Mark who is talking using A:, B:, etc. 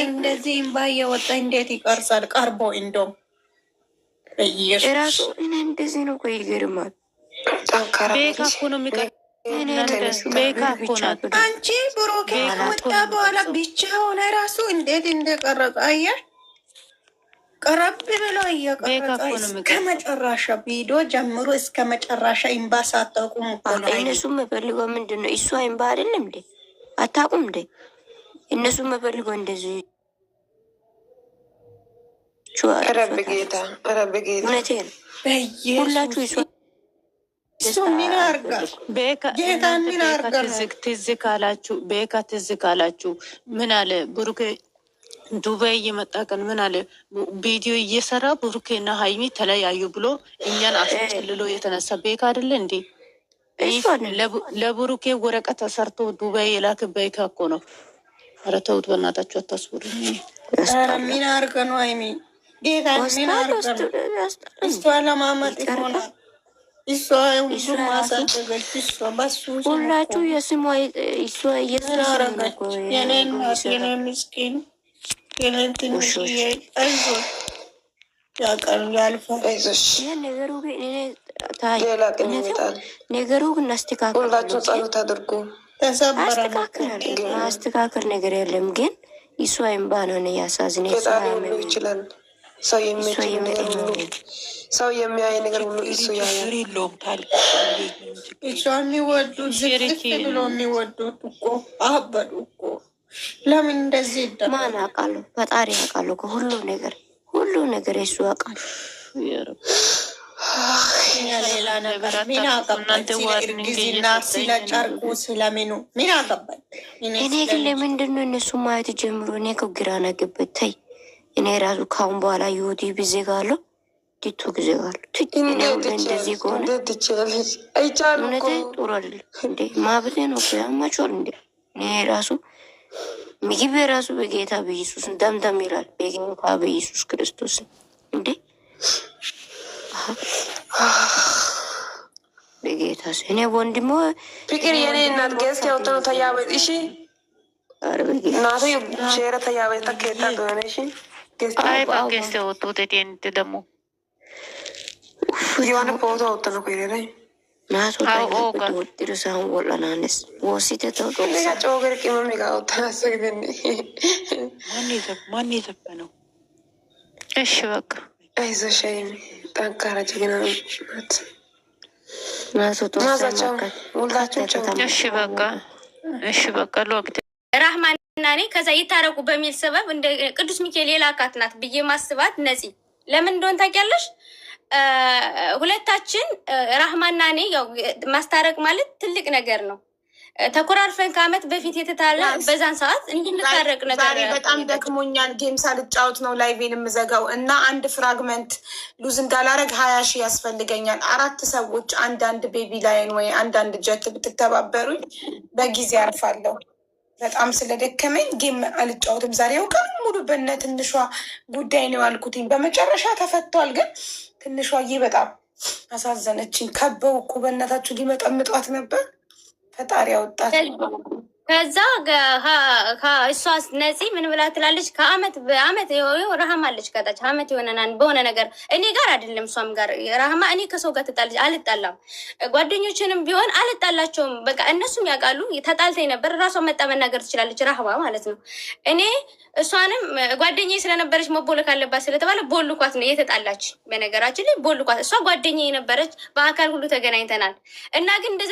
A: እንደዚህ እምባ እየወጣ እንዴት ይቀርጻል? ቀርቦ እንደውም
B: ራሱ እኔ እንደዚህ ነው። ቆይ ይገርማል።
A: ቤካ እኮ ነው የሚቀር አንቺ ብሩኬ ከወጣ በኋላ ብቻ ሆነ ራሱ እንዴት እንደቀረጸ አየህ። ቀረብ ብሎ እየቀረጸ እስከ መጨረሻ ቪዲዮ ጀምሮ እስከ መጨረሻ እምባ ሳታውቁም እኮ ነው።
B: እነሱ መፈልገው ምንድን ነው? እሱ እምባ አይደለም እንዴ? አታውቁም እንዴ? እነሱ መፈልገው እንደዚህ
C: ረብጌታ
B: እውነቴን ሁላችሁ ይሷ
D: ትዝ ካላችሁ ምን አለ ብሩኬ ዱባይ እየመጣ ቀን ምን አለ ቪዲዮ እየሰራ ብሩኬና ሀይሚ ተለያዩ ብሎ እኛን አስጨልሎ የተነሳ ቤካ አይደለ እንዴ? ለብሩኬ ወረቀት ተሰርቶ ዱባይ የላክ ቤካ እኮ ነው። ኧረ ተውት በእናታችሁ አታስቡር።
A: ምን አርገ ነው ሀይሚ ጌታ ምን አርገ ነው? እሷ ለማመጥ ይሆናል።
B: ሁላችሁ የስሟ
A: የኔ ምስኪን
B: ነገሩ ግን
C: ሁላችሁ ጸሎት አድርጉ።
B: ማስተካከል ነገር የለም ግን እሷ እምባ ነው ያሳዝነ
C: ይችላል። ሰው የሚያይ ነገር ሁሉ እሱ ያያል።
A: እሷ የሚወዱት ዝግፍ ብሎ የሚወዱት እኮ አበዱ እኮ። ለምን እንደዚህ ይደረጋል?
B: ማን ያውቃሉ? ፈጣሪ ያውቃሉ። ሁሉ ነገር የሱ ያውቃሉ።
A: ሌላ ነገር ምን አገባኝ? እርግዝና ስለ ጨርቁ ስለምኑ ምን አገባኝ?
B: እኔ ግን ለምንድን ነው እነሱ ማየት ጀምሮ? እኔ እኮ ግራ ነገበት። ተይ እኔ ራሱ ካሁን በኋላ ዩቲዩብ እዘጋለሁ፣ ቲክቶክ እዘጋለሁ። እንደዚህ ከሆነ እውነቴ ጥሩ አይደለም እንዴ? ማብቴ ነው እኮ ያማቸዋል እንዴ? እኔ ራሱ ምግብ የራሱ በጌታ በኢየሱስ ደምደም ይላል። በጌታ በኢየሱስ ክርስቶስ እንዴ በጌታ እኔ ወንድሞ
C: ፍቅር የኔ እናት ገዝት ያወጣነው ተያበጥ እሺ እናቱ ሼረ ተያበጥ ተከታ ሆነ እሺ
D: ገዝት ያወጡት ቴንት ደግሞ
C: የሆነ ፎቶ አወጣነው ኮይ ላይ
B: ናቶ ታውቆ ወላናንስ ወሲተ ተውጦ
C: ጮገር ቅመም ጋውታ ሰግደን
D: ማን የዘፈነው? እሺ በቃ
C: አይዞሽ ጠንካራ ጀግና ናት።
B: ናዞ
D: እሺ በቃ ለወቅት
E: ራህማንና እኔ ከዛ ይታረቁ በሚል ሰበብ እንደ ቅዱስ ሚካኤል የላካት ናት ብዬ ማስባት ነፂ ለምን እንደሆነ ታውቂያለሽ? ሁለታችን ራህማንና እኔ ያው ማስታረቅ ማለት ትልቅ ነገር ነው። ተኮራርፈን ከአመት በፊት የተታለ በዛን ሰዓት እንድንታረቅ ነገር
C: ዛሬ በጣም ደክሞኛል። ጌም ሳልጫወት ነው ላይቬን የምዘጋው እና አንድ ፍራግመንት ሉዝ እንዳላረግ 20 ሺህ ያስፈልገኛል። 4 ሰዎች አንዳንድ ቤቢ ላይን ወይ አንዳንድ ጀት ብትተባበሩኝ በጊዜ አርፋለሁ። በጣም ስለደከመኝ ጌም አልጫወትም ዛሬ። ያው ቀን ሙሉ በነ ትንሿ ጉዳይ ነው ያልኩትኝ። በመጨረሻ ተፈቷል። ግን ትንሿዬ በጣም አሳዘነችኝ። ከበው እኮ በእናታችሁ ሊመጠምጧት ነበር። ፈጣሪ ያወጣት።
E: ከዛ እሷ ነፂ ምን ብላ ትላለች? ከአመት በአመት ረሃማ አለች ከታች አመት የሆነናን በሆነ ነገር እኔ ጋር አይደለም እሷም ጋር ረሃማ እኔ ከሰው ጋር ትጣልች አልጣላም። ጓደኞችንም ቢሆን አልጣላቸውም። በቃ እነሱም ያውቃሉ። ተጣልተኝ ነበር። ራሷ መጣ መናገር ትችላለች። ረሃማ ማለት ነው። እኔ እሷንም ጓደኛዬ ስለነበረች መቦለክ አለባት ስለተባለ ቦልኳት ነው የተጣላች። በነገራችን ላይ ቦልኳት። እሷ ጓደኛዬ ነበረች። በአካል ሁሉ ተገናኝተናል እና ግን እንደዛ